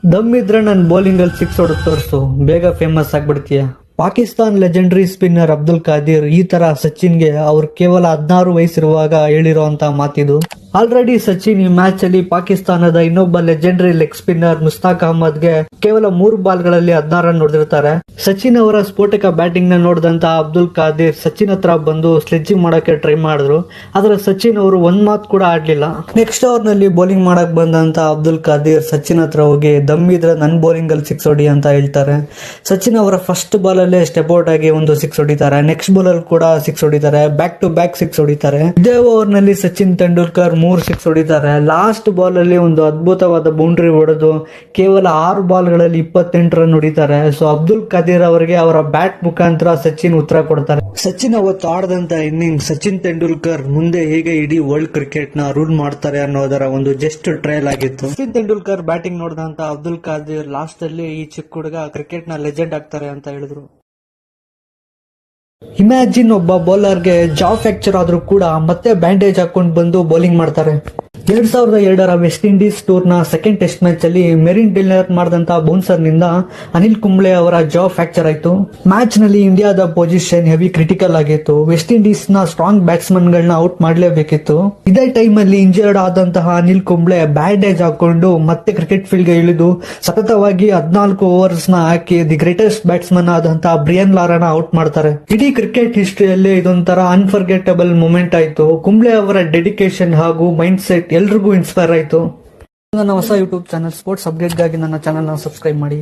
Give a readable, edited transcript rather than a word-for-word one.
ದಮ್ ಇದ್ರೆ ನನ್ನ ಬೌಲಿಂಗ್ ಅಲ್ಲಿ ಸಿಕ್ಸ್ ಹೊಡೆದು ತೋರಿಸು, ಬೇಗ ಫೇಮಸ್ ಆಗ್ಬಿಡ್ತೀಯ. ಪಾಕಿಸ್ತಾನ್ ಲೆಜೆಂಡರಿ ಸ್ಪಿನ್ನರ್ ಅಬ್ದುಲ್ ಕಾದಿರ್ ಈ ತರ ಸಚಿನ್ಗೆ ಅವ್ರು ಕೇವಲ 16 ವಯಸ್ಸಿರುವಾಗ ಹೇಳಿರುವಂತ ಮಾತಿದು. ಆಲ್ರೆಡಿ ಸಚಿನ್ ಈ ಮ್ಯಾಚ್ ಅಲ್ಲಿ ಪಾಕಿಸ್ತಾನದ ಇನ್ನೊಬ್ಬ ಲೆಜೆಂಡರಿ ಲೆಗ್ ಸ್ಪಿನ್ನರ್ ಮುಸ್ತಾಕ್ ಅಹ್ಮದ್ಗೆ ಕೇವಲ 3 ಬಾಲ್ಗಳಲ್ಲಿ 16 ರನ್ ಹೊಡೆದಿರ್ತಾರೆ. ಸಚಿನ್ ಅವರ ಸ್ಫೋಟಕ ಬ್ಯಾಟಿಂಗ್ ನ ನೋಡಿದಂತ ಅಬ್ದುಲ್ ಕಾದಿರ್ ಸಚಿನ್ ಹತ್ರ ಬಂದು ಸ್ಲೆಡ್ಜಿಂಗ್ ಮಾಡಕ್ಕೆ ಟ್ರೈ ಮಾಡಿದ್ರು. ಆದ್ರೆ ಸಚಿನ್ ಅವರು ಒಂದ್ ಮಾತು ಕೂಡ ಆಡ್ಲಿಲ್ಲ. ನೆಕ್ಸ್ಟ್ ಓವರ್ ನಲ್ಲಿ ಬೌಲಿಂಗ್ ಮಾಡಕ್ ಬಂದಂತ ಅಬ್ದುಲ್ ಕಾದಿರ್ ಸಚಿನ್ ಹತ್ರ ಹೋಗಿ ದಮ್ ಇದ್ರೆ ನನ್ ಬೌಲಿಂಗ್ ಅಲ್ಲಿ ಸಿಕ್ಸ್ ಹೊಡಿ ಅಂತ ಹೇಳ್ತಾರೆ. ಸಚಿನ್ ಅವರ ಫಸ್ಟ್ ಬಾಲ್ ಅಲ್ಲೇ ಸ್ಟೆಪ್ ಔಟ್ ಆಗಿ ಒಂದು ಸಿಕ್ಸ್ ಹೊಡಿತಾರೆ. ನೆಕ್ಸ್ಟ್ ಬಾಲ್ ಅಲ್ಲಿ ಕೂಡ ಸಿಕ್ಸ್ ಹೊಡಿತಾರೆ. ಬ್ಯಾಕ್ ಟು ಬ್ಯಾಕ್ ಸಿಕ್ಸ್ ಹೊಡಿತಾರೆ. ಇದೇ ಓವರ್ ನಲ್ಲಿ ಸಚಿನ್ ತೆಂಡೂಲ್ಕರ್ 3 ಸಿಕ್ಸ್ ಹೊಡಿತಾರೆ. ಲಾಸ್ಟ್ ಬಾಲ್ ಅಲ್ಲಿ ಒಂದು ಅದ್ಭುತವಾದ ಬೌಂಡ್ರಿ ಹೊಡೆದು ಕೇವಲ 6 ಬಾಲ್ಗಳಲ್ಲಿ 28 ರನ್ ಹೊಡಿತಾರೆ. ಸೊ ಅಬ್ದುಲ್ ಕಾದಿರ್ ಅವರಿಗೆ ಅವರ ಬ್ಯಾಟ್ ಮುಖಾಂತರ ಸಚಿನ್ ಉತ್ತರ ಕೊಡ್ತಾರೆ. ಸಚಿನ್ ಅವತ್ತು ಆಡದಂತ ಇನ್ನಿಂಗ್ ಸಚಿನ್ ತೆಂಡೂಲ್ಕರ್ ಮುಂದೆ ಹೇಗೆ ಇಡೀ ವರ್ಲ್ಡ್ ಕ್ರಿಕೆಟ್ ನ ರೂಲ್ ಮಾಡ್ತಾರೆ ಅನ್ನೋದರ ಒಂದು ಜಸ್ಟ್ ಟ್ರಯಲ್ ಆಗಿತ್ತು. ಸಚಿನ್ ತೆಂಡೂಲ್ಕರ್ ಬ್ಯಾಟಿಂಗ್ ನೋಡಿದಂತ ಅಬ್ದುಲ್ ಕಾದಿರ್ ಲಾಸ್ಟ್ ಅಲ್ಲಿ ಈ ಚಿಕ್ಕ ಹುಡುಗ ಕ್ರಿಕೆಟ್ ನ ಲೆಜೆಂಡ್ ಆಗ್ತಾರೆ ಅಂತ ಹೇಳಿದ್ರು. ಇಮ್ಯಾಜಿನ್ ಒಬ್ಬ ಬೌಲರ್ಗೆ ಜಾ ಫ್ರಾಕ್ಚರ್ ಆದ್ರೂ ಕೂಡ ಮತ್ತೆ ಬ್ಯಾಂಡೇಜ್ ಹಾಕೊಂಡು ಬಂದು ಬೌಲಿಂಗ್ ಮಾಡ್ತಾರೆ. 2002ರ ವೆಸ್ಟ್ ಇಂಡೀಸ್ ಟೂರ್ ನ ಸೆಕೆಂಡ್ ಟೆಸ್ಟ್ ಮ್ಯಾಚ್ ಅಲ್ಲಿ ಮೆರಿನ್ ಡಿಲ್ಲರ್ ಮಾಡಿದಂತ ಬೌನ್ಸರ್ ನಿಂದ ಅನಿಲ್ ಕುಂಬ್ಳೆ ಅವರ ಜಾ ಫ್ರಾಕ್ಚರ್ ಆಯ್ತು. ಮ್ಯಾಚ್ ನಲ್ಲಿ ಇಂಡಿಯಾದ ಪೊಸಿಷನ್ ಹೆವಿ ಕ್ರಿಟಿಕಲ್ ಆಗಿತ್ತು. ವೆಸ್ಟ್ ಇಂಡೀಸ್ ನ ಸ್ಟ್ರಾಂಗ್ ಬ್ಯಾಟ್ಸ್ಮನ್ ಗಳನ್ನ ಔಟ್ ಮಾಡಲೇಬೇಕಿತ್ತು. ಇದೇ ಟೈಮ್ ಅಲ್ಲಿ ಇಂಜರ್ಡ್ ಆದಂತಹ ಅನಿಲ್ ಕುಂಬ್ಳೆ ಬ್ಯಾಂಡೇಜ್ ಹಾಕೊಂಡು ಮತ್ತೆ ಕ್ರಿಕೆಟ್ ಫೀಲ್ಡ್ ಗೆ ಇಳಿದು ಸತತವಾಗಿ 14 ಓವರ್ಸ್ ನ ಹಾಕಿ ದಿ ಗ್ರೇಟೆಸ್ಟ್ ಬ್ಯಾಟ್ಸ್ಮನ್ ಆದಂತಹ ಬ್ರಿಯನ್ ಲಾರಾನ ಔಟ್ ಮಾಡ್ತಾರೆ. ಇಡೀ ಕ್ರಿಕೆಟ್ ಹಿಸ್ಟ್ರಿಯಲ್ಲಿ ಇದೊಂಥರ ಅನ್ಫರ್ಗೆಟಬಲ್ ಮೂಮೆಂಟ್ ಆಯ್ತು. ಕುಂಬ್ಳೆ ಅವರ ಡೆಡಿಕೇಶನ್ ಹಾಗೂ ಮೈಂಡ್ ಸೆಟ್ ಎಲ್ರಿಗೂ ಇನ್ಸ್ಪೈರ್ ಆಯ್ತು. ನನ್ನ ಹೊಸ ಯೂಟ್ಯೂಬ್ ಚಾನಲ್ ಸ್ಪೋರ್ಟ್ಸ್ ಅಪ್ಡೇಟ್ ಗಾಗಿ ನನ್ನ ಚಾನಲ್ ಸಬ್ಸ್ಕ್ರೈಬ್ ಮಾಡಿ.